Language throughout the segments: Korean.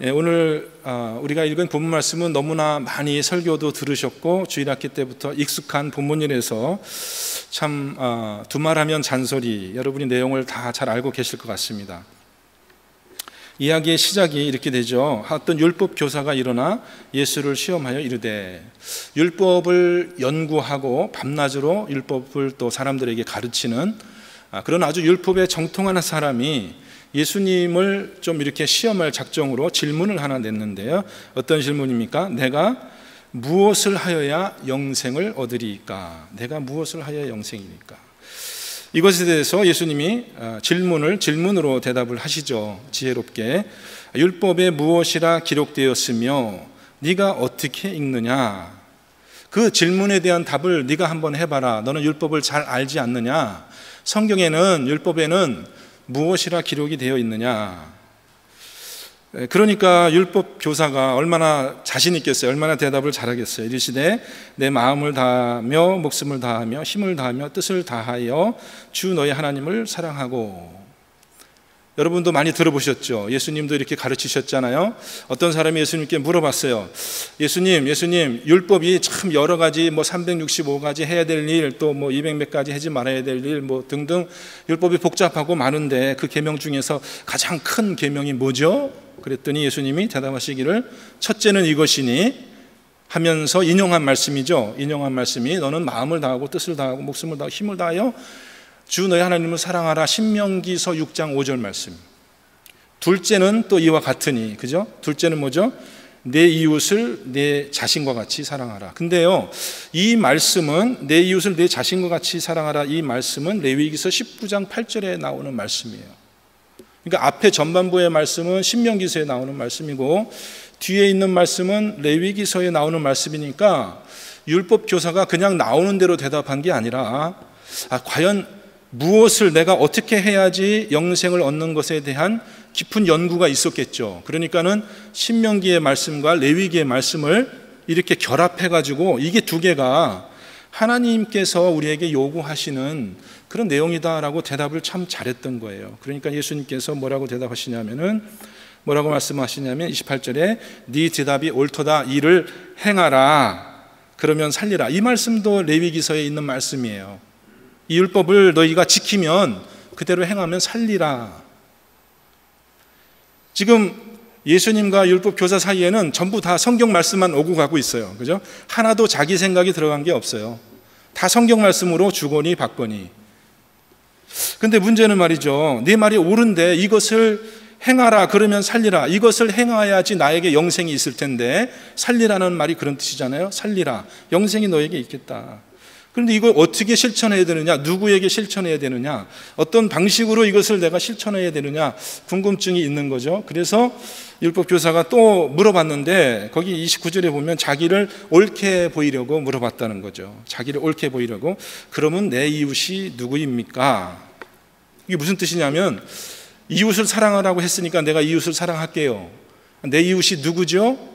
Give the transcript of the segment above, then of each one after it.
오늘 우리가 읽은 본문 말씀은 너무나 많이 설교도 들으셨고 주일학기 때부터 익숙한 본문이라서 참 두말하면 잔소리, 여러분이 내용을 다 잘 알고 계실 것 같습니다. 이야기의 시작이 이렇게 되죠. 어떤 율법 교사가 일어나 예수를 시험하여 이르되, 율법을 연구하고 밤낮으로 율법을 또 사람들에게 가르치는 그런 아주 율법에 정통하는 사람이 예수님을 좀 이렇게 시험할 작정으로 질문을 하나 냈는데요. 어떤 질문입니까? 내가 무엇을 하여야 영생을 얻으리까? 내가 무엇을 하여야 영생이니까? 이것에 대해서 예수님이 질문으로 대답을 하시죠. 지혜롭게. 율법에 무엇이라 기록되었으며 네가 어떻게 읽느냐? 그 질문에 대한 답을 네가 한번 해봐라. 너는 율법을 잘 알지 않느냐? 성경에는, 율법에는 무엇이라 기록이 되어 있느냐? 그러니까 율법 교사가 얼마나 자신 있겠어요? 얼마나 대답을 잘하겠어요? 이르시되 내 마음을 다하며 목숨을 다하며 힘을 다하며 뜻을 다하여 주 너희 하나님을 사랑하고. 여러분도 많이 들어보셨죠? 예수님도 이렇게 가르치셨잖아요. 어떤 사람이 예수님께 물어봤어요. 예수님, 율법이 참 여러 가지 365가지 해야 될 일, 또 200몇 가지 하지 말아야 될 일 등등 율법이 복잡하고 많은데 그 계명 중에서 가장 큰 계명이 뭐죠? 그랬더니 예수님이 대답하시기를 첫째는 이것이니 하면서 인용한 말씀이죠. 인용한 말씀이 너는 마음을 다하고 뜻을 다하고 목숨을 다하고 힘을 다하여 주 너희 하나님을 사랑하라. 신명기서 6장 5절 말씀. 둘째는 또 이와 같으니, 그죠? 둘째는 뭐죠? 내 이웃을 내 자신과 같이 사랑하라. 근데요, 이 말씀은 내 이웃을 내 자신과 같이 사랑하라, 이 말씀은 레위기서 19장 8절에 나오는 말씀이에요. 그러니까 앞에 전반부의 말씀은 신명기서에 나오는 말씀이고 뒤에 있는 말씀은 레위기서에 나오는 말씀이니까 율법 교사가 그냥 나오는 대로 대답한 게 아니라 과연 무엇을 내가 어떻게 해야지 영생을 얻는 것에 대한 깊은 연구가 있었겠죠. 그러니까는 신명기의 말씀과 레위기의 말씀을 이렇게 결합해가지고 이게 두 개가 하나님께서 우리에게 요구하시는 그런 내용이다라고 대답을 참 잘했던 거예요. 그러니까 예수님께서 뭐라고 대답하시냐면은, 뭐라고 말씀하시냐면 28절에 네 대답이 옳도다, 이를 행하라 그러면 살리라. 이 말씀도 레위기서에 있는 말씀이에요. 이 율법을 너희가 지키면, 그대로 행하면 살리라. 지금 예수님과 율법 교사 사이에는 전부 다 성경 말씀만 오고 가고 있어요. 그죠? 하나도 자기 생각이 들어간 게 없어요. 다 성경 말씀으로 주거니 받거니. 근데 문제는 말이죠, 네 말이 옳은데 이것을 행하라 그러면 살리라. 이것을 행해야지 나에게 영생이 있을 텐데, 살리라는 말이 그런 뜻이잖아요. 살리라, 영생이 너에게 있겠다. 그런데 이걸 어떻게 실천해야 되느냐? 누구에게 실천해야 되느냐? 어떤 방식으로 이것을 내가 실천해야 되느냐? 궁금증이 있는 거죠. 그래서 율법 교사가 또 물어봤는데 거기 29절에 보면 자기를 옳게 보이려고 물어봤다는 거죠. 자기를 옳게 보이려고. 그러면 내 이웃이 누구입니까? 이게 무슨 뜻이냐면, 이웃을 사랑하라고 했으니까 내가 이웃을 사랑할게요. 내 이웃이 누구죠?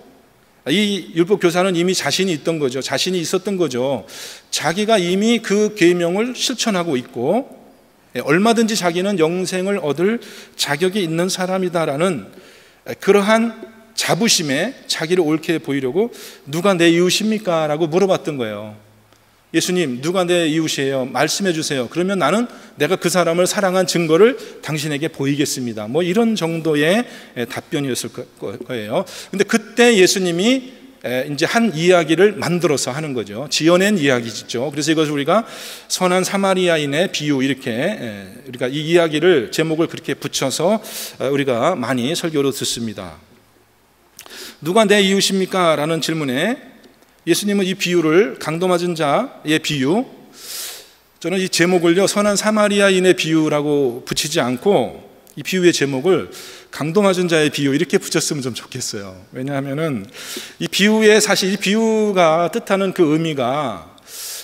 이 율법 교사는 이미 자신이 있던 거죠. 자신이 있었던 거죠. 자기가 이미 그 계명을 실천하고 있고 얼마든지 자기는 영생을 얻을 자격이 있는 사람이다라는 그러한 자부심에 자기를 옳게 보이려고 누가 내 이웃입니까? 라고 물어봤던 거예요. 예수님, 누가 내 이웃이에요? 말씀해 주세요. 그러면 나는 내가 그 사람을 사랑한 증거를 당신에게 보이겠습니다. 이런 정도의 답변이었을 거예요. 근데 그때 예수님이 이제 한 이야기를 만들어서 하는 거죠. 지어낸 이야기죠. 그래서 이것을 우리가 선한 사마리아인의 비유, 이렇게 우리가 이 이야기를 제목을 그렇게 붙여서 우리가 많이 설교로 듣습니다. 누가 내 이웃입니까? 라는 질문에 예수님은 이 비유를, 강도 맞은 자의 비유, 저는 이 제목을요 선한 사마리아인의 비유라고 붙이지 않고 이 비유의 제목을 강도 맞은 자의 비유 이렇게 붙였으면 좀 좋겠어요. 왜냐하면은 이 비유의, 사실 이 비유가 뜻하는 그 의미가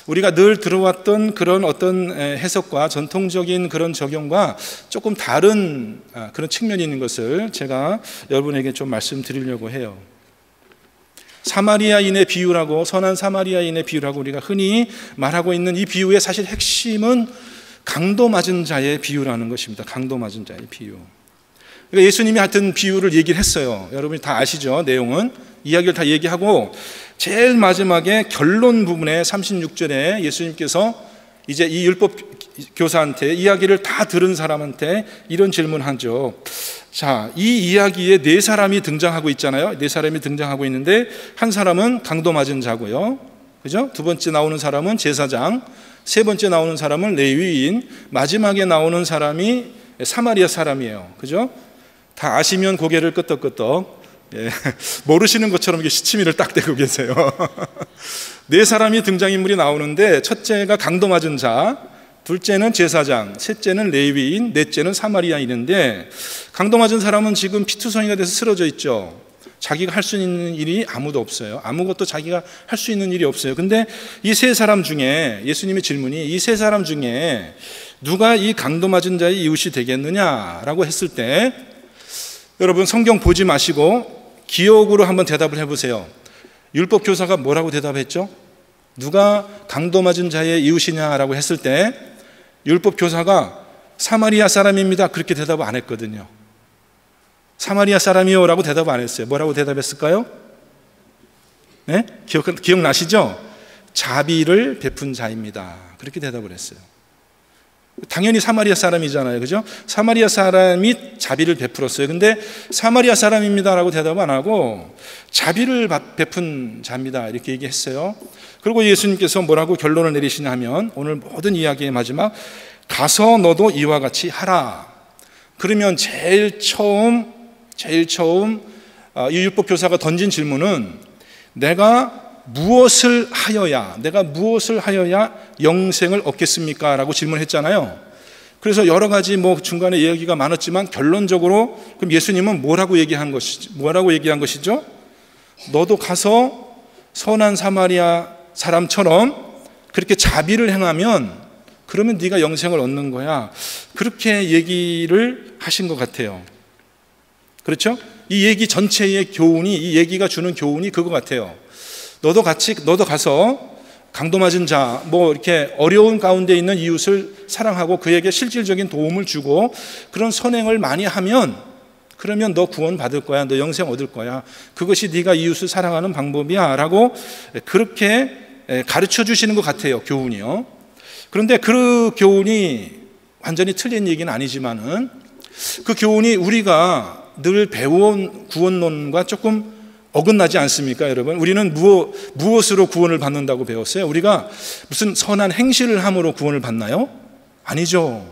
우리가 늘 들어왔던 그런 어떤 해석과 전통적인 그런 적용과 조금 다른 그런 측면이 있는 것을 제가 여러분에게 좀 말씀드리려고 해요. 사마리아인의 비유라고, 선한 사마리아인의 비유라고 우리가 흔히 말하고 있는 이 비유의 사실 핵심은 강도 맞은 자의 비유라는 것입니다. 강도 맞은 자의 비유. 그러니까 예수님이 하여튼 비유를 얘기를 했어요. 여러분이 다 아시죠? 내용은. 이야기를 다 얘기하고 제일 마지막에 결론 부분에 36절에 예수님께서 이제 이 율법 교사한테 이야기를 다 들은 사람한테 이런 질문하죠. 자, 이 이야기에 네 사람이 등장하고 있잖아요. 네 사람이 등장하고 있는데 한 사람은 강도 맞은 자고요. 그죠? 두 번째 나오는 사람은 제사장, 세 번째 나오는 사람은 레위인, 마지막에 나오는 사람이 사마리아 사람이에요. 그죠? 다 아시면 고개를 끄덕끄덕, 예, 모르시는 것처럼 이렇게 시치미를 딱 대고 계세요. 네 사람이 등장인물이 나오는데 첫째가 강도 맞은 자, 둘째는 제사장, 셋째는 레위인, 넷째는 사마리아인인데 강도 맞은 사람은 지금 피투성이가 돼서 쓰러져 있죠. 자기가 할 수 있는 일이 아무도 없어요. 아무것도 자기가 할 수 있는 일이 없어요. 근데 이 세 사람 중에 예수님의 질문이 이 세 사람 중에 누가 이 강도 맞은 자의 이웃이 되겠느냐라고 했을 때 여러분 성경 보지 마시고 기억으로 한번 대답을 해보세요. 율법 교사가 뭐라고 대답했죠? 누가 강도 맞은 자의 이웃이냐라고 했을 때 율법 교사가 사마리아 사람입니다. 그렇게 대답을 안 했거든요. 사마리아 사람이요 라고 대답 안 했어요. 뭐라고 대답했을까요? 네? 기억나시죠? 자비를 베푼 자입니다. 그렇게 대답을 했어요. 당연히 사마리아 사람이잖아요. 그죠? 사마리아 사람이 자비를 베풀었어요. 근데 사마리아 사람입니다 라고 대답 안 하고 자비를 베푼 자입니다. 이렇게 얘기했어요. 그리고 예수님께서 뭐라고 결론을 내리시냐 하면 오늘 모든 이야기의 마지막 가서 너도 이와 같이 하라. 그러면 제일 처음 이 율법 교사가 던진 질문은 내가 무엇을 하여야 영생을 얻겠습니까? 라고 질문했잖아요. 그래서 여러 가지 중간에 이야기가 많았지만 결론적으로 그럼 예수님은 뭐라고 얘기한 것이죠? 너도 가서 선한 사마리아 사람처럼 그렇게 자비를 행하면 그러면 네가 영생을 얻는 거야. 그렇게 얘기를 하신 것 같아요. 그렇죠? 이 얘기 전체의 교훈이, 이 얘기가 주는 교훈이 그거 같아요. 너도 가서 강도 맞은 자, 이렇게 어려운 가운데 있는 이웃을 사랑하고 그에게 실질적인 도움을 주고 그런 선행을 많이 하면 그러면 너 구원 받을 거야. 너 영생 얻을 거야. 그것이 네가 이웃을 사랑하는 방법이야. 라고 그렇게 가르쳐 주시는 것 같아요. 교훈이요. 그런데 그 교훈이 완전히 틀린 얘기는 아니지만은 그 교훈이 우리가 늘 배워온 구원론과 조금 어긋나지 않습니까, 여러분? 우리는 무엇으로 구원을 받는다고 배웠어요? 우리가 무슨 선한 행실을 함으로 구원을 받나요? 아니죠.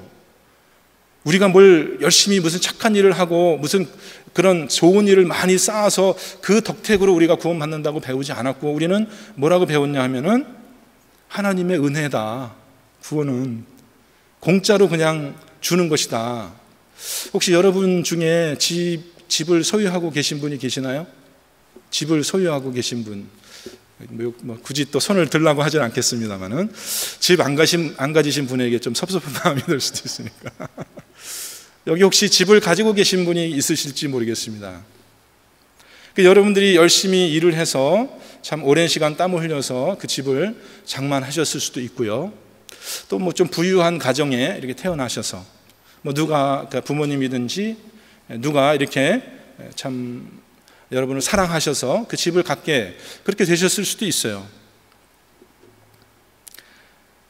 우리가 뭘 열심히 무슨 착한 일을 하고 무슨 그런 좋은 일을 많이 쌓아서 그 덕택으로 우리가 구원받는다고 배우지 않았고 우리는 뭐라고 배웠냐 하면은 하나님의 은혜다. 구원은 공짜로 그냥 주는 것이다. 혹시 여러분 중에 집을 소유하고 계신 분이 계시나요? 집을 소유하고 계신 분, 굳이 또 손을 들라고 하진 않겠습니다만은 집 안 가지신 분에게 좀 섭섭한 마음이 들 수도 있으니까 여기 혹시 집을 가지고 계신 분이 있으실지 모르겠습니다. 여러분들이 열심히 일을 해서 참 오랜 시간 땀을 흘려서 그 집을 장만하셨을 수도 있고요. 또 좀 부유한 가정에 이렇게 태어나셔서 누가 부모님이든지 누가 이렇게 참 여러분을 사랑하셔서 그 집을 갖게 그렇게 되셨을 수도 있어요.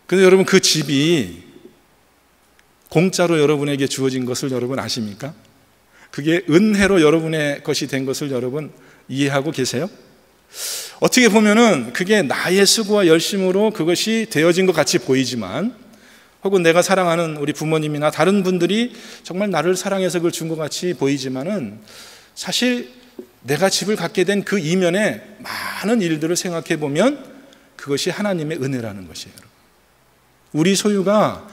근데 여러분 그 집이 공짜로 여러분에게 주어진 것을 여러분 아십니까? 그게 은혜로 여러분의 것이 된 것을 여러분 이해하고 계세요? 어떻게 보면은 그게 나의 수고와 열심으로 그것이 되어진 것 같이 보이지만 혹은 내가 사랑하는 우리 부모님이나 다른 분들이 정말 나를 사랑해서 그걸 준 것 같이 보이지만은 사실 내가 집을 갖게 된 그 이면에 많은 일들을 생각해 보면 그것이 하나님의 은혜라는 것이에요. 우리 소유가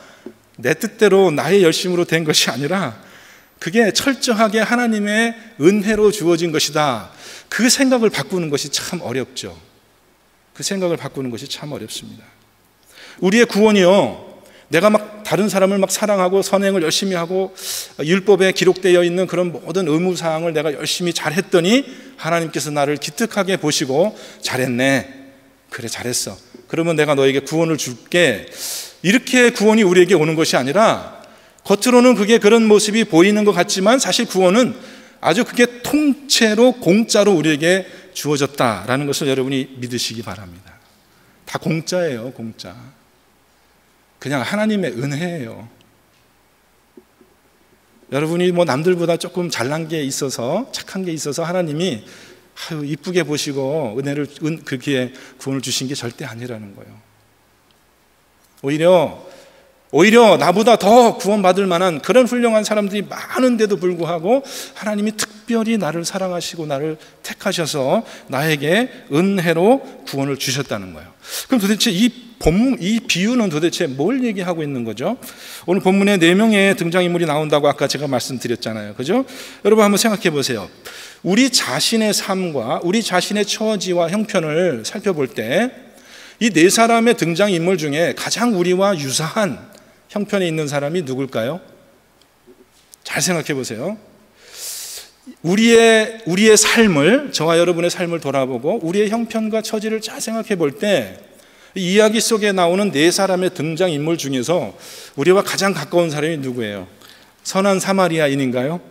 내 뜻대로 나의 열심으로 된 것이 아니라 그게 철저하게 하나님의 은혜로 주어진 것이다. 그 생각을 바꾸는 것이 참 어렵죠. 그 생각을 바꾸는 것이 참 어렵습니다. 우리의 구원이요, 내가 다른 사람을 사랑하고 선행을 열심히 하고 율법에 기록되어 있는 그런 모든 의무사항을 내가 열심히 잘했더니 하나님께서 나를 기특하게 보시고 잘했네, 그래 잘했어, 그러면 내가 너에게 구원을 줄게, 이렇게 구원이 우리에게 오는 것이 아니라 겉으로는 그게 그런 모습이 보이는 것 같지만 사실 구원은 아주 그게 통째로 공짜로 우리에게 주어졌다라는 것을 여러분이 믿으시기 바랍니다. 다 공짜예요, 공짜. 그냥 하나님의 은혜예요. 여러분이 뭐 남들보다 조금 잘난 게 있어서, 착한 게 있어서 하나님이 이쁘게 보시고 그렇게 구원을 주신 게 절대 아니라는 거예요. 오히려 나보다 더 구원받을 만한 그런 훌륭한 사람들이 많은데도 불구하고 하나님이 특별히 나를 사랑하시고 나를 택하셔서 나에게 은혜로 구원을 주셨다는 거예요. 그럼 도대체 이 비유는 도대체 뭘 얘기하고 있는 거죠? 오늘 본문에 4명의 등장인물이 나온다고 아까 제가 말씀드렸잖아요. 그죠? 여러분 한번 생각해 보세요. 우리 자신의 삶과 우리 자신의 처지와 형편을 살펴볼 때 이 4사람의 등장인물 중에 가장 우리와 유사한 형편에 있는 사람이 누굴까요? 잘 생각해 보세요. 우리의 삶을, 저와 여러분의 삶을 돌아보고 우리의 형편과 처지를 잘 생각해 볼 때 이야기 속에 나오는 4사람의 등장인물 중에서 우리와 가장 가까운 사람이 누구예요? 선한 사마리아인인가요?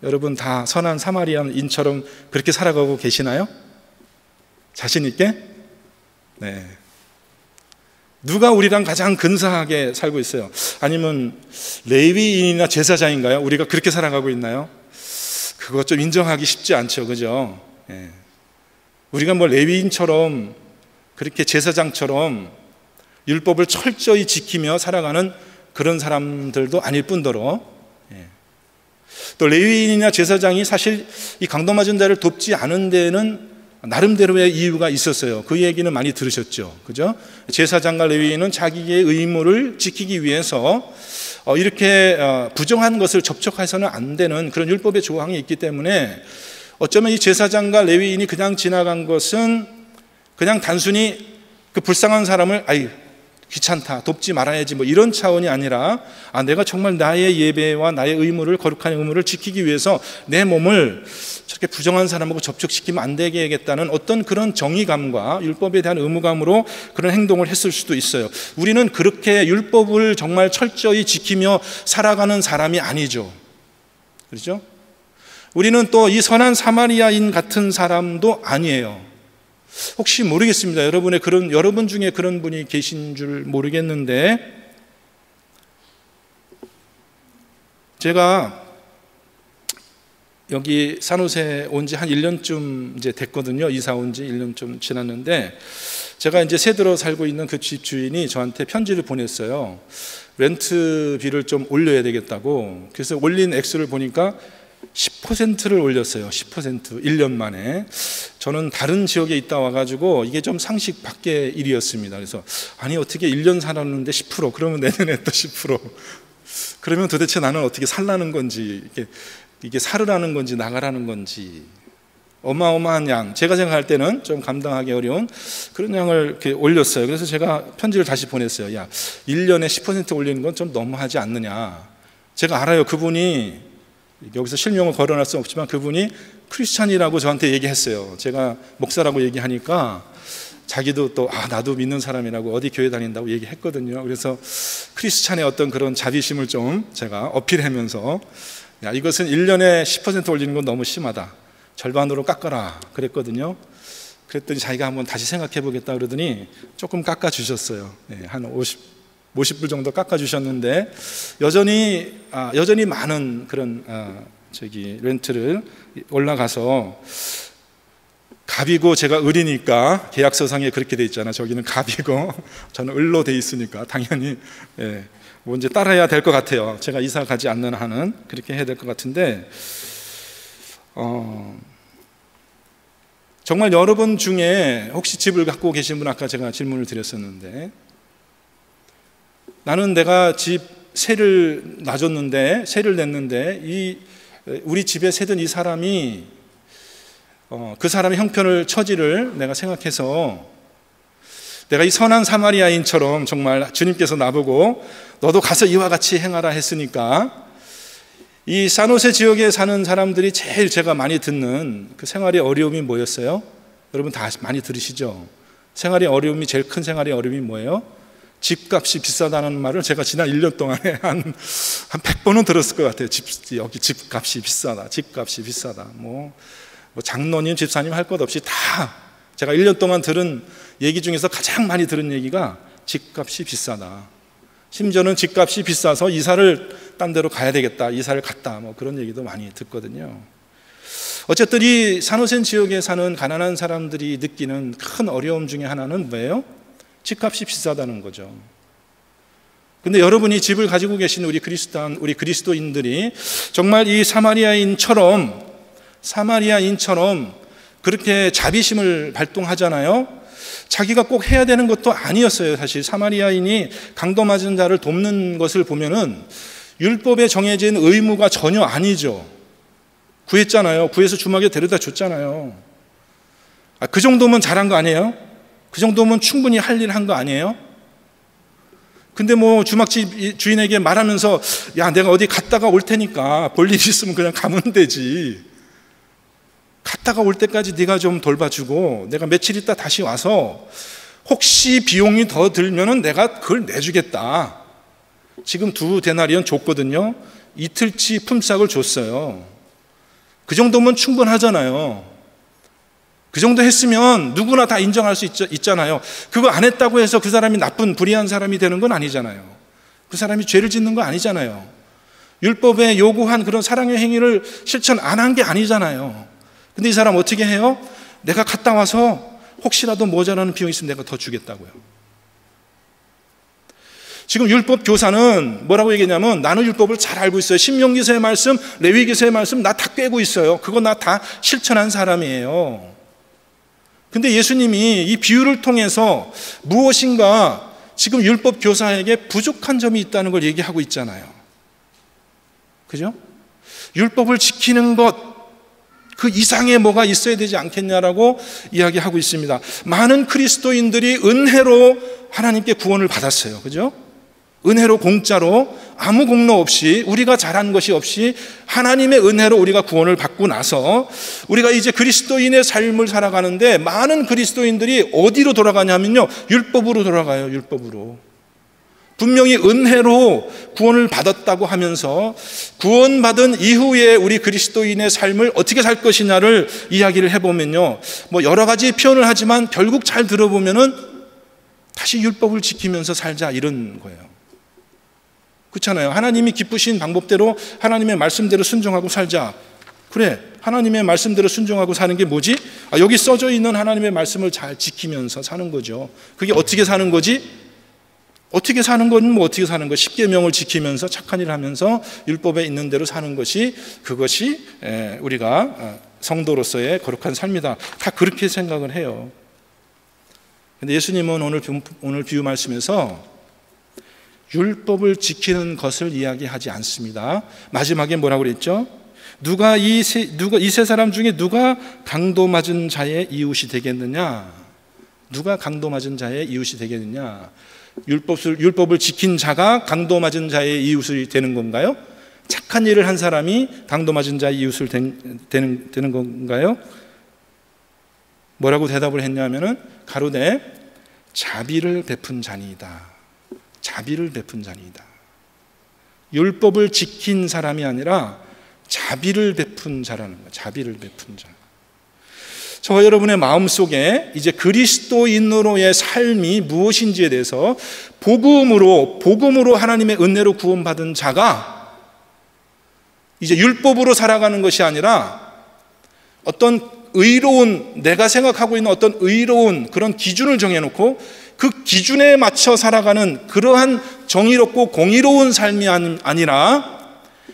여러분 다 선한 사마리아인처럼 그렇게 살아가고 계시나요? 자신 있게? 네. 누가 우리랑 가장 근사하게 살고 있어요? 아니면 레위인이나 제사장인가요? 우리가 그렇게 살아가고 있나요? 그거 좀 인정하기 쉽지 않죠, 그죠? 예. 우리가 뭐 레위인처럼 그렇게 제사장처럼 율법을 철저히 지키며 살아가는 그런 사람들도 아닐 뿐더러 또 레위인이나 제사장이 사실 이 강도 맞은 자를 돕지 않은 데는 나름대로의 이유가 있었어요. 그 얘기는 많이 들으셨죠, 그죠? 제사장과 레위인은 자기의 의무를 지키기 위해서 이렇게 부정한 것을 접촉해서는 안 되는 그런 율법의 조항이 있기 때문에 어쩌면 이 제사장과 레위인이 그냥 지나간 것은 그냥 단순히 그 불쌍한 사람을 귀찮다, 돕지 말아야지 뭐 이런 차원이 아니라 내가 정말 나의 예배와 나의 의무를, 거룩한 의무를 지키기 위해서 내 몸을 저렇게 부정한 사람하고 접촉시키면 안 되게 해야겠다는 어떤 그런 정의감과 율법에 대한 의무감으로 그런 행동을 했을 수도 있어요. 우리는 그렇게 율법을 정말 철저히 지키며 살아가는 사람이 아니죠. 그렇죠? 우리는 또 이 선한 사마리아인 같은 사람도 아니에요. 혹시 모르겠습니다. 여러분 중에 그런 분이 계신 줄 모르겠는데, 제가 여기 산호세 온 지 한 1년쯤 이제 됐거든요. 이사 온 지 1년 좀 지났는데, 제가 이제 새 들어 살고 있는 그 집 주인이 저한테 편지를 보냈어요. 렌트비를 좀 올려야 되겠다고. 그래서 올린 액수를 보니까 10%를 올렸어요. 10%, 1년 만에. 저는 다른 지역에 있다 와가지고 이게 좀 상식 밖의 일이었습니다. 그래서 아니 어떻게 1년 살았는데 10%, 그러면 내년에 또 10%. 그러면 도대체 나는 어떻게 살라는 건지, 이게 살으라는 건지 나가라는 건지 어마어마한 양, 제가 생각할 때는 좀 감당하기 어려운 그런 양을 이렇게 올렸어요. 그래서 제가 편지를 다시 보냈어요. 야, 1년에 10% 올리는 건 좀 너무하지 않느냐. 제가 알아요. 그분이 여기서 실명을 거론할 수 없지만 그분이 크리스찬이라고 저한테 얘기했어요. 제가 목사라고 얘기하니까 자기도 또 나도 믿는 사람이라고 어디 교회 다닌다고 얘기했거든요. 그래서 크리스찬의 어떤 그런 자비심을 좀 제가 어필하면서 야, 이것은 1년에 10% 올리는 건 너무 심하다. 절반으로 깎아라 그랬거든요. 그랬더니 자기가 한번 다시 생각해 보겠다 그러더니 조금 깎아주셨어요. 네, 한 50불 정도 깎아주셨는데 여전히 많은 그런 렌트를 올라가서, 갑이고 제가 을이니까 계약서상에 그렇게 돼 있잖아요. 저기는 갑이고 저는 을로 돼 있으니까 당연히 뭐 이제 따라야 될 것 같아요. 제가 이사 가지 않는 한은 그렇게 해야 될 것 같은데, 정말 여러분 중에 혹시 집을 갖고 계신 분, 아까 제가 질문을 드렸었는데, 나는 내가 집 세를 냈는데 우리 집에 세든 이 사람이 그 사람의 형편을, 처지를 내가 생각해서 내가 이 선한 사마리아인처럼 정말 주님께서 나보고 너도 가서 이와 같이 행하라 했으니까, 이 산호세 지역에 사는 사람들이 제일 제가 많이 듣는 그 생활의 어려움이 뭐였어요? 여러분 다 많이 들으시죠? 생활의 어려움이, 제일 큰 생활의 어려움이 뭐예요? 집값이 비싸다는 말을 제가 지난 1년 동안에 한 100번은 들었을 것 같아요. 여기 집값이 비싸다, 집값이 비싸다. 뭐 장로님, 집사님 할 것 없이 다 제가 1년 동안 들은 얘기 중에서 가장 많이 들은 얘기가 집값이 비싸다. 심지어는 집값이 비싸서 이사를 딴 데로 가야 되겠다, 이사를 갔다, 뭐 그런 얘기도 많이 듣거든요. 어쨌든 이 산호센 지역에 사는 가난한 사람들이 느끼는 큰 어려움 중에 하나는 뭐예요? 집값이 비싸다는 거죠. 근데 여러분이 집을 가지고 계신 우리 그리스도인들이 정말 이 사마리아인처럼 그렇게 자비심을 발동하잖아요. 자기가 꼭 해야 되는 것도 아니었어요. 사실 사마리아인이 강도 맞은 자를 돕는 것을 보면은 율법에 정해진 의무가 전혀 아니죠. 구했잖아요. 구해서 주막에 데려다 줬잖아요. 그 정도면 잘한 거 아니에요? 그 정도면 충분히 할 일 한 거 아니에요? 근데 뭐 주막집 주인에게 말하면서 야, 내가 어디 갔다가 올 테니까 볼 일 있으면 그냥 가면 되지. 갔다가 올 때까지 네가 좀 돌봐주고 내가 며칠 있다 다시 와서 혹시 비용이 더 들면은 내가 그걸 내주겠다. 지금 2데나리온 줬거든요. 이틀치 품삯을 줬어요. 그 정도면 충분하잖아요. 그 정도 했으면 누구나 다 인정할 수 있잖아요. 그거 안 했다고 해서 그 사람이 나쁜 불의한 사람이 되는 건 아니잖아요. 그 사람이 죄를 짓는 거 아니잖아요. 율법에 요구한 그런 사랑의 행위를 실천 안 한 게 아니잖아요. 근데 이 사람 어떻게 해요? 내가 갔다 와서 혹시라도 모자라는 비용이 있으면 내가 더 주겠다고요. 지금 율법 교사는 뭐라고 얘기했냐면 나는 율법을 잘 알고 있어요. 신명기서의 말씀, 레위기서의 말씀 나 다 꿰고 있어요. 그거 나 다 실천한 사람이에요. 근데 예수님이 이 비유를 통해서 무엇인가 지금 율법 교사에게 부족한 점이 있다는 걸 얘기하고 있잖아요. 그죠? 율법을 지키는 것, 그 이상의 뭐가 있어야 되지 않겠냐라고 이야기하고 있습니다. 많은 그리스도인들이 은혜로 하나님께 구원을 받았어요. 그죠? 은혜로 공짜로 아무 공로 없이 우리가 잘한 것이 없이 하나님의 은혜로 우리가 구원을 받고 나서 우리가 이제 그리스도인의 삶을 살아가는데 많은 그리스도인들이 어디로 돌아가냐면요, 율법으로 돌아가요. 율법으로. 분명히 은혜로 구원을 받았다고 하면서 구원받은 이후에 우리 그리스도인의 삶을 어떻게 살 것이냐를 이야기를 해보면요, 뭐 여러 가지 표현을 하지만 결국 잘 들어보면은 다시 율법을 지키면서 살자 이런 거예요. 그렇잖아요. 하나님이 기쁘신 방법대로 하나님의 말씀대로 순종하고 살자. 그래, 하나님의 말씀대로 순종하고 사는 게 뭐지? 여기 써져 있는 하나님의 말씀을 잘 지키면서 사는 거죠. 그게 어떻게 사는 거지? 어떻게 사는 건 뭐 어떻게 사는 거? 10계명을 지키면서 착한 일을 하면서 율법에 있는 대로 사는 것이 그것이 우리가 성도로서의 거룩한 삶이다. 다 그렇게 생각을 해요. 근데 예수님은 오늘 비유 말씀에서 율법을 지키는 것을 이야기하지 않습니다. 마지막에 뭐라고 그랬죠? 이 세 사람 중에 누가 강도 맞은 자의 이웃이 되겠느냐? 누가 강도 맞은 자의 이웃이 되겠느냐? 율법을 지킨 자가 강도 맞은 자의 이웃이 되는 건가요? 착한 일을 한 사람이 강도 맞은 자의 이웃을 되는 건가요? 뭐라고 대답을 했냐면은 가로되 자비를 베푼 자니이다. 자비를 베푼 자니이다. 율법을 지킨 사람이 아니라 자비를 베푼 자라는 거예요. 자비를 베푼 자. 저와 여러분의 마음속에 이제 그리스도인으로의 삶이 무엇인지에 대해서 복음으로 하나님의 은혜로 구원받은 자가 이제 율법으로 살아가는 것이 아니라 어떤 의로운, 내가 생각하고 있는 어떤 의로운 그런 기준을 정해놓고 그 기준에 맞춰 살아가는 그러한 정의롭고 공의로운 삶이 아니라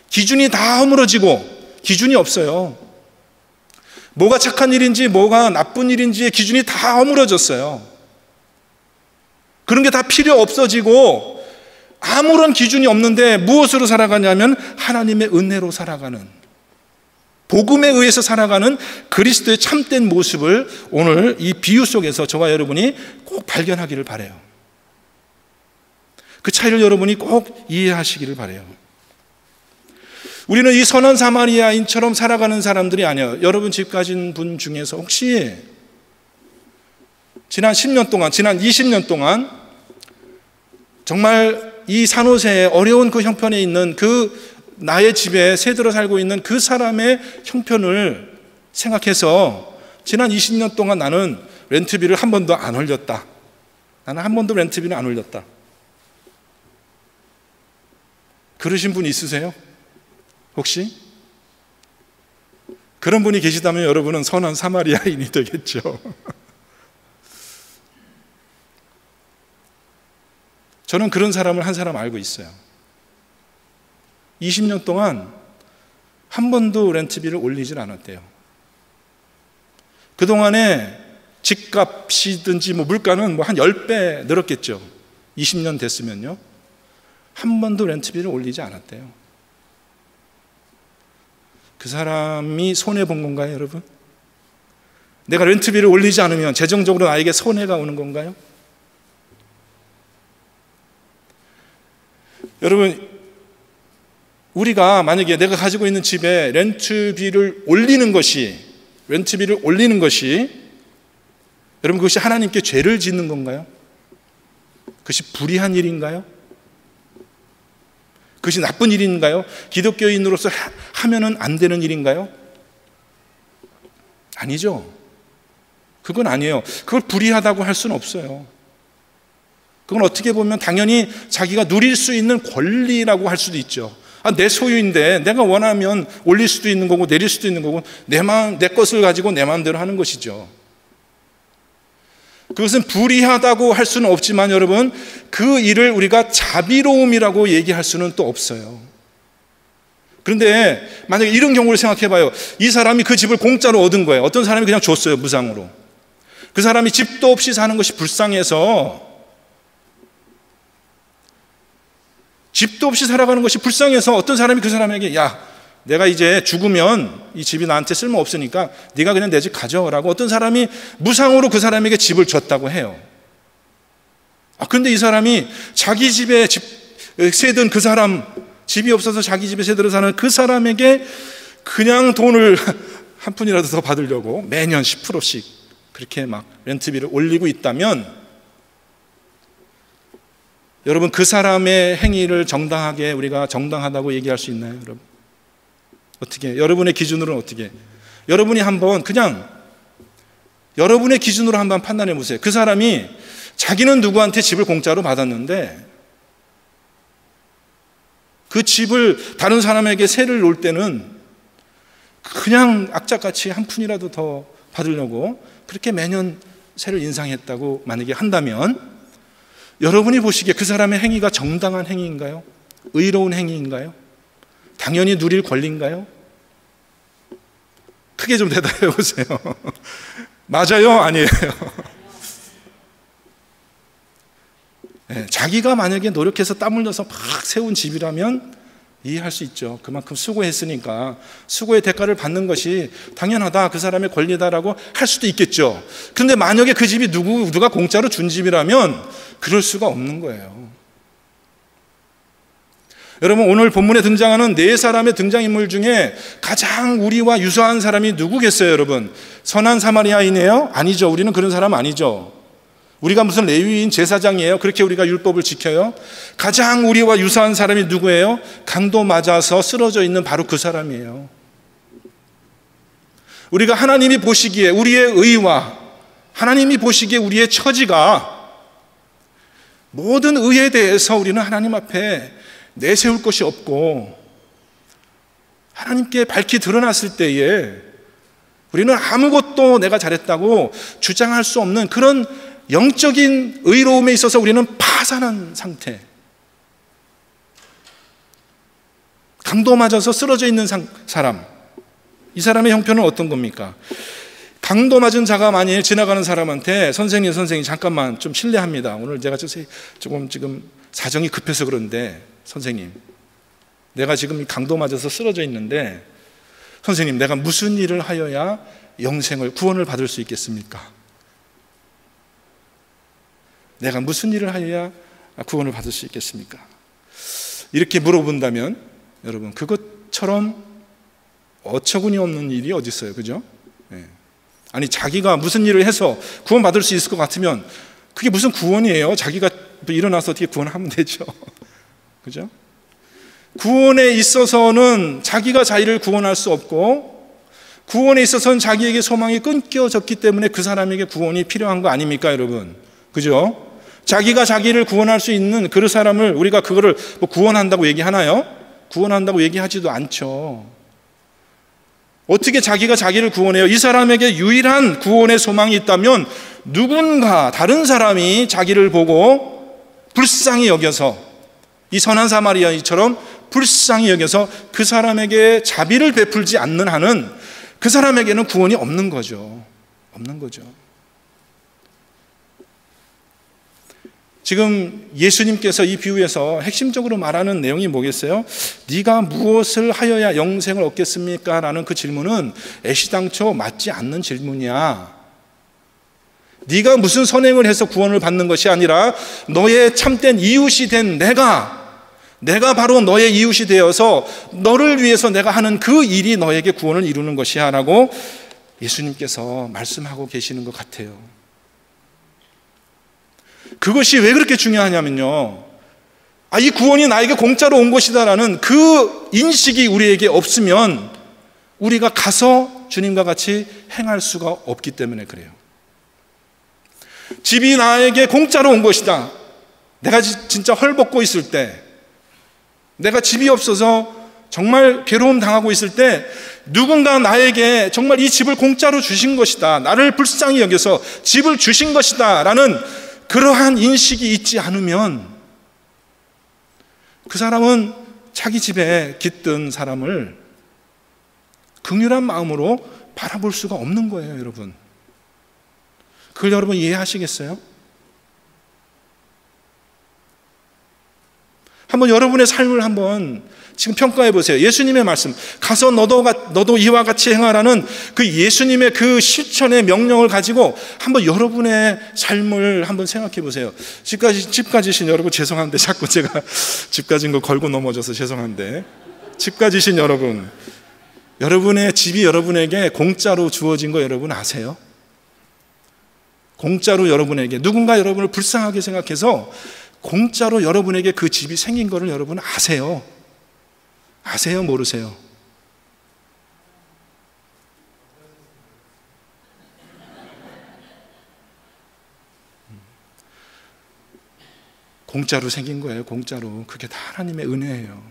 기준이 다 허물어지고 기준이 없어요. 뭐가 착한 일인지 뭐가 나쁜 일인지의 기준이 다 허물어졌어요. 그런 게 다 필요 없어지고 아무런 기준이 없는데 무엇으로 살아가냐면 하나님의 은혜로 살아가는, 복음에 의해서 살아가는 그리스도의 참된 모습을 오늘 이 비유 속에서 저와 여러분이 꼭 발견하기를 바라요. 그 차이를 여러분이 꼭 이해하시기를 바라요. 우리는 이 선한 사마리아인처럼 살아가는 사람들이 아니에요. 여러분 집 가진 분 중에서 혹시 지난 10년 동안, 지난 20년 동안 정말 이 산호세의 어려운 그 형편에 있는 그 나의 집에 새들어 살고 있는 그 사람의 형편을 생각해서 지난 20년 동안 나는 렌트비를 한 번도 안 올렸다. 나는 한 번도 렌트비를 안 올렸다. 그러신 분 있으세요? 혹시? 그런 분이 계시다면 여러분은 선한 사마리아인이 되겠죠. 저는 그런 사람을 한 사람 알고 있어요. 20년 동안 한 번도 렌트비를 올리질 않았대요. 그동안에 집값이든지 물가는 한 10배 늘었겠죠. 20년 됐으면요. 한 번도 렌트비를 올리지 않았대요. 그 사람이 손해본 건가요, 여러분? 내가 렌트비를 올리지 않으면 재정적으로 나에게 손해가 오는 건가요? 여러분, 우리가 만약에 내가 가지고 있는 집에 렌트비를 올리는 것이 여러분 그것이 하나님께 죄를 짓는 건가요? 그것이 불의한 일인가요? 그것이 나쁜 일인가요? 기독교인으로서 하면은 안 되는 일인가요? 아니죠. 그건 아니에요. 그걸 불의하다고 할 수는 없어요. 그건 어떻게 보면 당연히 자기가 누릴 수 있는 권리라고 할 수도 있죠. 내 소유인데 내가 원하면 올릴 수도 있는 거고 내릴 수도 있는 거고 내 것을 가지고 내 마음대로 하는 것이죠. 그것은 불의하다고 할 수는 없지만 여러분, 그 일을 우리가 자비로움이라고 얘기할 수는 또 없어요. 그런데 만약에 이런 경우를 생각해 봐요. 이 사람이 그 집을 공짜로 얻은 거예요. 어떤 사람이 그냥 줬어요, 무상으로. 그 사람이 집도 없이 사는 것이 불쌍해서, 어떤 사람이 그 사람에게 야, 내가 이제 죽으면 이 집이 나한테 쓸모 없으니까 네가 그냥 내 집 가져라고 어떤 사람이 무상으로 그 사람에게 집을 줬다고 해요. 그런데 이 사람이 자기 집에 새든 그 사람, 집이 없어서 자기 집에 새들어 사는 그 사람에게 그냥 돈을 한 푼이라도 더 받으려고 매년 10%씩 그렇게 막 렌트비를 올리고 있다면, 여러분 그 사람의 행위를 정당하게 우리가 정당하다고 얘기할 수 있나요, 여러분? 어떻게? 여러분의 기준으로는 어떻게? 여러분이 한번 그냥 여러분의 기준으로 한번 판단해 보세요. 그 사람이 자기는 누구한테 집을 공짜로 받았는데 그 집을 다른 사람에게 세를 놓을 때는 그냥 악착같이 한 푼이라도 더 받으려고 그렇게 매년 세를 인상했다고 만약에 한다면, 여러분이 보시기에 그 사람의 행위가 정당한 행위인가요? 의로운 행위인가요? 당연히 누릴 권리인가요? 크게 좀 대답해 보세요. 맞아요? 아니에요? 네, 자기가 만약에 노력해서 땀 흘려서 막 세운 집이라면 이해할 수 있죠. 그만큼 수고했으니까 수고의 대가를 받는 것이 당연하다, 그 사람의 권리다라고 할 수도 있겠죠. 그런데 만약에 그 집이 누가 공짜로 준 집이라면 그럴 수가 없는 거예요. 여러분, 오늘 본문에 등장하는 네 사람의 등장인물 중에 가장 우리와 유사한 사람이 누구겠어요, 여러분? 선한 사마리아인이에요? 아니죠. 우리는 그런 사람 아니죠. 우리가 무슨 레위인 제사장이에요? 그렇게 우리가 율법을 지켜요? 가장 우리와 유사한 사람이 누구예요? 강도 맞아서 쓰러져 있는 바로 그 사람이에요. 우리가 하나님이 보시기에 우리의 의와 하나님이 보시기에 우리의 처지가, 모든 의에 대해서 우리는 하나님 앞에 내세울 것이 없고 하나님께 밝히 드러났을 때에 우리는 아무것도 내가 잘했다고 주장할 수 없는 그런 영적인 의로움에 있어서 우리는 파산한 상태, 강도 맞아서 쓰러져 있는 사람, 이 사람의 형편은 어떤 겁니까? 강도 맞은 자가 만일 지나가는 사람한테 선생님 잠깐만 좀 실례합니다. 오늘 제가 조금 지금 사정이 급해서 그런데 선생님, 내가 지금 강도 맞아서 쓰러져 있는데 선생님, 내가 무슨 일을 하여야 영생을, 구원을 받을 수 있겠습니까? 내가 무슨 일을 하여야 구원을 받을 수 있겠습니까? 이렇게 물어본다면 여러분, 그것처럼 어처구니 없는 일이 어디 있어요, 그죠? 아니, 자기가 무슨 일을 해서 구원받을 수 있을 것 같으면 그게 무슨 구원이에요? 자기가 일어나서 어떻게 구원하면 되죠. 그죠? 구원에 있어서는 자기가 자기를 구원할 수 없고, 구원에 있어서는 자기에게 소망이 끊겨졌기 때문에 그 사람에게 구원이 필요한 거 아닙니까, 여러분? 그죠? 자기가 자기를 구원할 수 있는 그 사람을 우리가 그거를 뭐 구원한다고 얘기하나요? 구원한다고 얘기하지도 않죠. 어떻게 자기가 자기를 구원해요? 이 사람에게 유일한 구원의 소망이 있다면 누군가 다른 사람이 자기를 보고 불쌍히 여겨서, 이 선한 사마리아인처럼 불쌍히 여겨서 그 사람에게 자비를 베풀지 않는 한은 그 사람에게는 구원이 없는 거죠. 없는 거죠. 지금 예수님께서 이 비유에서 핵심적으로 말하는 내용이 뭐겠어요? 네가 무엇을 하여야 영생을 얻겠습니까? 라는 그 질문은 애시당초 맞지 않는 질문이야. 네가 무슨 선행을 해서 구원을 받는 것이 아니라 너의 참된 이웃이 된 내가 바로 너의 이웃이 되어서 너를 위해서 내가 하는 그 일이 너에게 구원을 이루는 것이야 라고 예수님께서 말씀하고 계시는 것 같아요. 그것이 왜 그렇게 중요하냐면요, 이 구원이 나에게 공짜로 온 것이다라는 그 인식이 우리에게 없으면 우리가 가서 주님과 같이 행할 수가 없기 때문에 그래요. 집이 나에게 공짜로 온 것이다. 내가 진짜 헐벗고 있을 때, 내가 집이 없어서 정말 괴로움 당하고 있을 때 누군가 나에게 정말 이 집을 공짜로 주신 것이다, 나를 불쌍히 여겨서 집을 주신 것이다 라는 그러한 인식이 있지 않으면 그 사람은 자기 집에 깃든 사람을 긍휼한 마음으로 바라볼 수가 없는 거예요, 여러분. 그걸 여러분 이해하시겠어요? 한번 여러분의 삶을 한번 지금 평가해 보세요. 예수님의 말씀, 가서 너도 이와 같이 행하라는 그 예수님의 그 실천의 명령을 가지고 한번 여러분의 삶을 한번 생각해 보세요. 집 가지신 여러분, 죄송한데 자꾸 제가 집 가진 거 걸고 넘어져서 죄송한데, 집 가지신 여러분, 여러분의 집이 여러분에게 공짜로 주어진 거 여러분 아세요? 공짜로 여러분에게 누군가 여러분을 불쌍하게 생각해서 공짜로 여러분에게 그 집이 생긴 거를 여러분 아세요? 아세요? 모르세요? 공짜로 생긴 거예요. 공짜로. 그게 다 하나님의 은혜예요.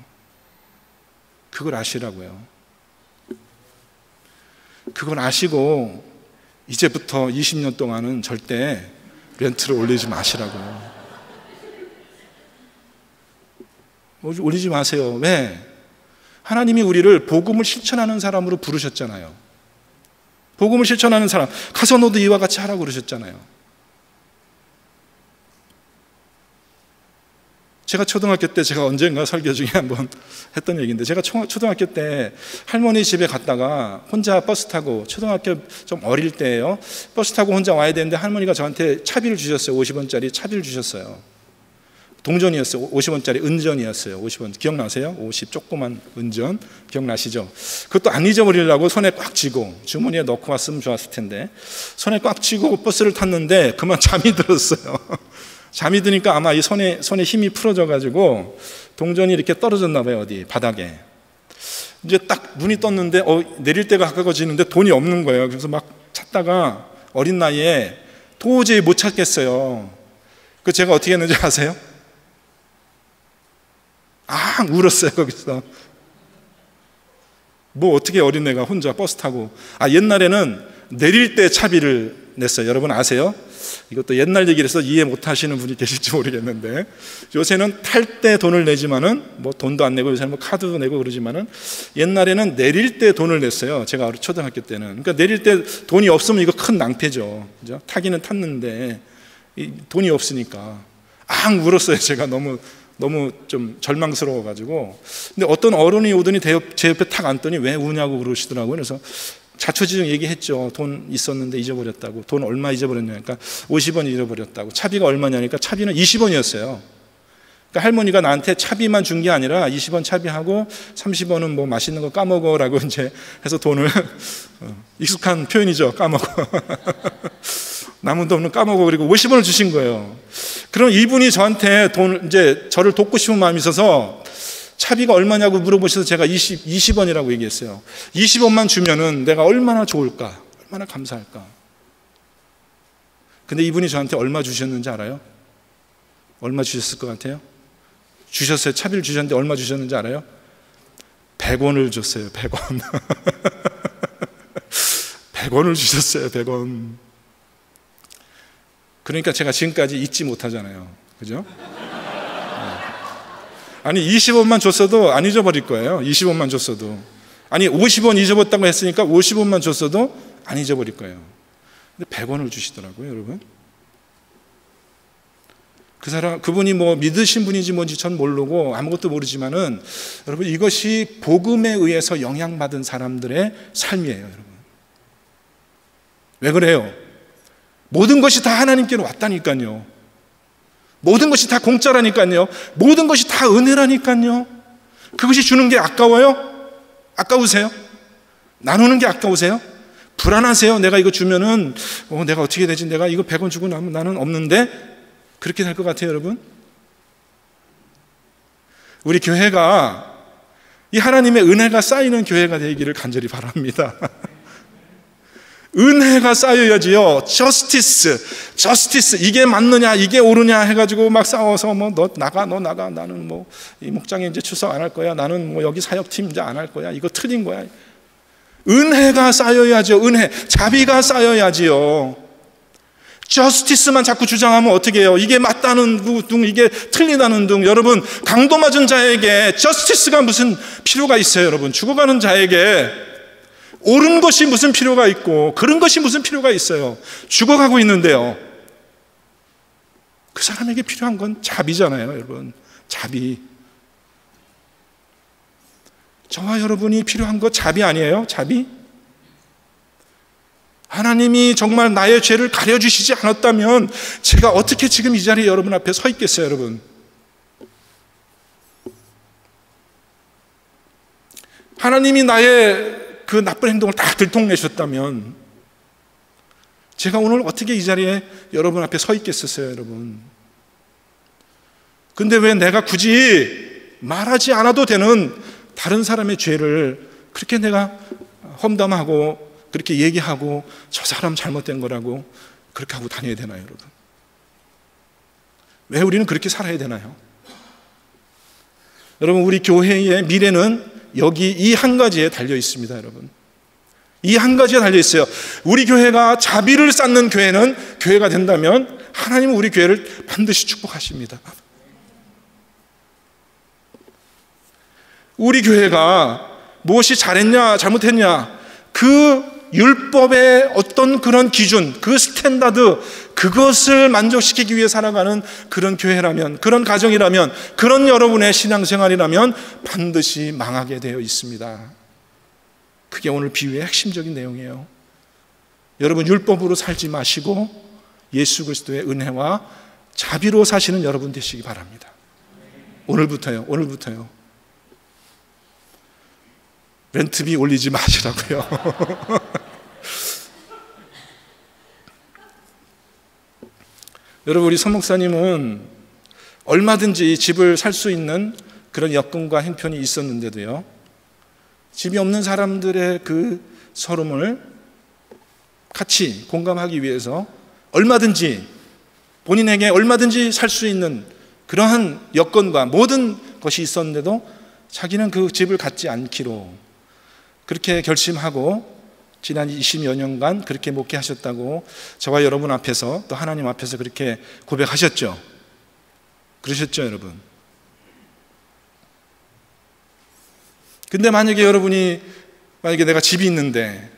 그걸 아시라고요. 그걸 아시고 이제부터 20년 동안은 절대 렌트를 올리지 마시라고요. 올리지 마세요. 왜? 하나님이 우리를 복음을 실천하는 사람으로 부르셨잖아요. 복음을 실천하는 사람, 가서 너도 이와 같이 하라고 그러셨잖아요. 제가 초등학교 때, 제가 언젠가 설교 중에 한번 했던 얘기인데, 제가 초등학교 때 할머니 집에 갔다가 혼자 버스 타고, 초등학교 좀 어릴 때예요, 버스 타고 혼자 와야 되는데 할머니가 저한테 차비를 주셨어요. 50원짜리 차비를 주셨어요. 동전이었어요. 50원짜리 은전이었어요. 50원. 기억나세요? 50 조그만 은전. 기억나시죠? 그것도 안 잊어버리려고 손에 꽉 쥐고, 주머니에 넣고 왔으면 좋았을 텐데, 손에 꽉 쥐고 버스를 탔는데 그만 잠이 들었어요. 잠이 드니까 아마 이 손에 힘이 풀어져가지고 동전이 이렇게 떨어졌나 봐요. 어디 바닥에. 이제 딱 눈이 떴는데 내릴 때가 가까워지는데 돈이 없는 거예요. 그래서 막 찾다가 어린 나이에 도저히 못 찾겠어요. 그 제가 어떻게 했는지 아세요? 울었어요. 거기서. 뭐 어떻게 어린애가 혼자 버스 타고. 옛날에는 내릴 때 차비를 냈어요. 여러분 아세요? 이것도 옛날 얘기라서 이해 못 하시는 분이 계실지 모르겠는데, 요새는 탈 때 돈을 내지만은, 뭐 돈도 안 내고 요새는 뭐 카드도 내고 그러지만은, 옛날에는 내릴 때 돈을 냈어요. 제가 초등학교 때는. 그러니까 내릴 때 돈이 없으면 이거 큰 낭패죠. 그죠? 타기는 탔는데 돈이 없으니까 울었어요. 제가 너무 좀 절망스러워가지고. 근데 어떤 어른이 오더니 제 옆에 탁 앉더니 왜 우냐고 그러시더라고요. 그래서 자초지종 얘기했죠. 돈 있었는데 잊어버렸다고. 돈 얼마 잊어버렸냐니까 50원 잊어버렸다고. 차비가 얼마냐니까 차비는 20원이었어요. 그러니까 할머니가 나한테 차비만 준 게 아니라 20원 차비하고 30원은 뭐 맛있는 거 까먹어라고 이제 해서 돈을 익숙한 표현이죠. 까먹어. 남은 돈은 까먹어. 그리고 50원을 주신 거예요. 그럼 이분이 저한테 이제 저를 돕고 싶은 마음이 있어서 차비가 얼마냐고 물어보셔서 제가 20원이라고 얘기했어요. 20원만 주면은 내가 얼마나 좋을까? 얼마나 감사할까? 근데 이분이 저한테 얼마 주셨는지 알아요? 얼마 주셨을 것 같아요? 주셨어요. 차비를 주셨는데 얼마 주셨는지 알아요? 100원을 줬어요. 100원. 100원을 주셨어요. 100원. 그러니까 제가 지금까지 잊지 못하잖아요. 그죠? 아니 20원만 줬어도 안 잊어버릴 거예요. 20원만 줬어도. 아니 50원 잊어버렸다고 했으니까 50원만 줬어도 안 잊어버릴 거예요. 근데 100원을 주시더라고요, 여러분. 그분이 뭐 믿으신 분인지 뭔지 전 모르고 아무것도 모르지만은 여러분, 이것이 복음에 의해서 영향받은 사람들의 삶이에요, 여러분. 왜 그래요? 모든 것이 다 하나님께로 왔다니까요. 모든 것이 다 공짜라니까요. 모든 것이 다 은혜라니까요. 그것이 주는 게 아까워요? 아까우세요? 나누는 게 아까우세요? 불안하세요? 내가 이거 주면은 내가 어떻게 되지? 내가 이거 100원 주고 나면 나는 없는데? 그렇게 될 것 같아요, 여러분? 우리 교회가 이 하나님의 은혜가 쌓이는 교회가 되기를 간절히 바랍니다. 은혜가 쌓여야지요. 저스티스 이게 맞느냐 이게 옳으냐 해가지고 막 싸워서 뭐 너 나가 나는 뭐 이 목장에 이제 출석 안 할 거야, 나는 뭐 여기 사역팀 이제 안 할 거야, 이거 틀린 거야. 은혜가 쌓여야죠. 은혜, 자비가 쌓여야지요. 저스티스만 자꾸 주장하면 어떻게 해요? 이게 맞다는 둥, 이게 틀리다는 둥. 여러분, 강도 맞은 자에게 저스티스가 무슨 필요가 있어요, 여러분? 죽어가는 자에게 옳은 것이 무슨 필요가 있고 그런 것이 무슨 필요가 있어요? 죽어가고 있는데요. 그 사람에게 필요한 건 자비잖아요, 여러분. 자비. 저와 여러분이 필요한 거 자비 아니에요? 자비? 하나님이 정말 나의 죄를 가려주시지 않았다면 제가 어떻게 지금 이 자리에 여러분 앞에 서 있겠어요, 여러분? 하나님이 나의 그 나쁜 행동을 다 들통내셨다면 제가 오늘 어떻게 이 자리에 여러분 앞에 서 있겠었어요, 여러분? 근데 왜 내가 굳이 말하지 않아도 되는 다른 사람의 죄를 그렇게 내가 험담하고 그렇게 얘기하고 저 사람 잘못된 거라고 그렇게 하고 다녀야 되나요, 여러분? 왜 우리는 그렇게 살아야 되나요? 여러분, 우리 교회의 미래는 여기 이 한 가지에 달려 있습니다, 여러분. 이 한 가지에 달려 있어요. 우리 교회가 자비를 쌓는 교회가 된다면 하나님은 우리 교회를 반드시 축복하십니다. 우리 교회가 무엇이 잘했냐 잘못했냐 그 율법의 어떤 그런 기준, 그 스탠다드, 그것을 만족시키기 위해 살아가는 그런 교회라면, 그런 가정이라면, 그런 여러분의 신앙생활이라면 반드시 망하게 되어 있습니다. 그게 오늘 비유의 핵심적인 내용이에요. 여러분, 율법으로 살지 마시고 예수 그리스도의 은혜와 자비로 사시는 여러분 되시기 바랍니다. 오늘부터요. 렌트비 올리지 마시라고요. 여러분, 우리 서 목사님은 얼마든지 집을 살 수 있는 그런 여건과 형편이 있었는데도요, 집이 없는 사람들의 그 서름을 같이 공감하기 위해서 얼마든지 본인에게 얼마든지 살 수 있는 그러한 여건과 모든 것이 있었는데도 자기는 그 집을 갖지 않기로 그렇게 결심하고 지난 20여 년간 그렇게 목회하셨다고 저와 여러분 앞에서 또 하나님 앞에서 그렇게 고백하셨죠. 그러셨죠, 여러분? 근데 만약에 내가 집이 있는데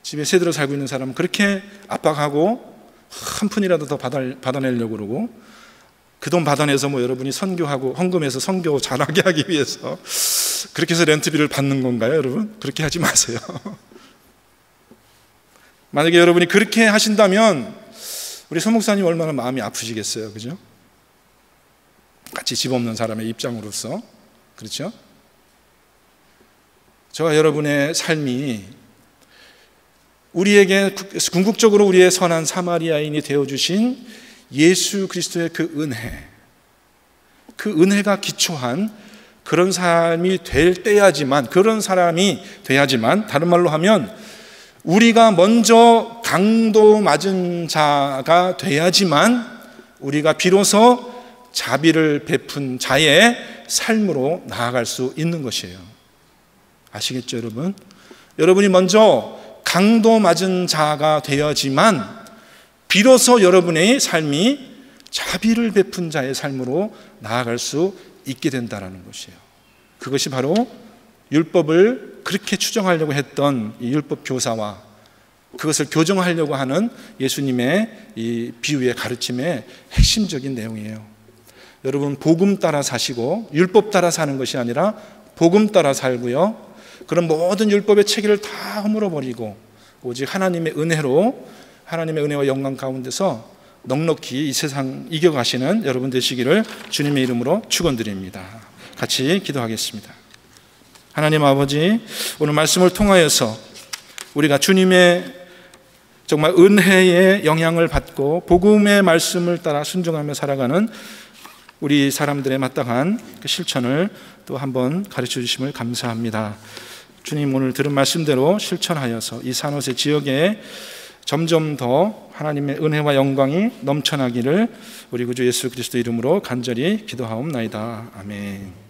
집에 세대로 살고 있는 사람은 그렇게 압박하고 한 푼이라도 더 받아내려고 그러고 그 돈 받아내서 여러분이 선교하고 헌금해서 선교 잘하게 하기 위해서 그렇게 해서 렌트비를 받는 건가요, 여러분? 그렇게 하지 마세요. 만약에 여러분이 그렇게 하신다면 우리 서 목사님 얼마나 마음이 아프시겠어요, 그죠? 같이 집 없는 사람의 입장으로서, 그렇죠? 저와 여러분의 삶이 우리에게 궁극적으로 우리의 선한 사마리아인이 되어주신 예수 그리스도의 그 은혜가 기초한 그런 삶이 될 때야지만, 그런 사람이 돼야지만, 다른 말로 하면 우리가 먼저 강도 맞은 자가 돼야지만 우리가 비로소 자비를 베푼 자의 삶으로 나아갈 수 있는 것이에요. 아시겠죠, 여러분? 여러분이 먼저 강도 맞은 자가 되어야지만 비로소 여러분의 삶이 자비를 베푼 자의 삶으로 나아갈 수 있게 된다는 것이에요. 그것이 바로 율법을 그렇게 추정하려고 했던 이 율법 교사와 그것을 교정하려고 하는 예수님의 이 비유의 가르침의 핵심적인 내용이에요. 여러분, 복음 따라 사시고 율법 따라 사는 것이 아니라 복음 따라 살고요, 그런 모든 율법의 체계를 다 허물어버리고 오직 하나님의 은혜로, 하나님의 은혜와 영광 가운데서 넉넉히 이 세상 이겨가시는 여러분 되시기를 주님의 이름으로 축원드립니다. 같이 기도하겠습니다. 하나님 아버지, 오늘 말씀을 통하여서 우리가 주님의 정말 은혜의 영향을 받고 복음의 말씀을 따라 순종하며 살아가는 우리 사람들의 마땅한 그 실천을 또 한번 가르쳐 주심을 감사합니다. 주님, 오늘 들은 말씀대로 실천하여서 이 산호세 지역에 점점 더 하나님의 은혜와 영광이 넘쳐나기를 우리 구주 예수 그리스도 이름으로 간절히 기도하옵나이다. 아멘.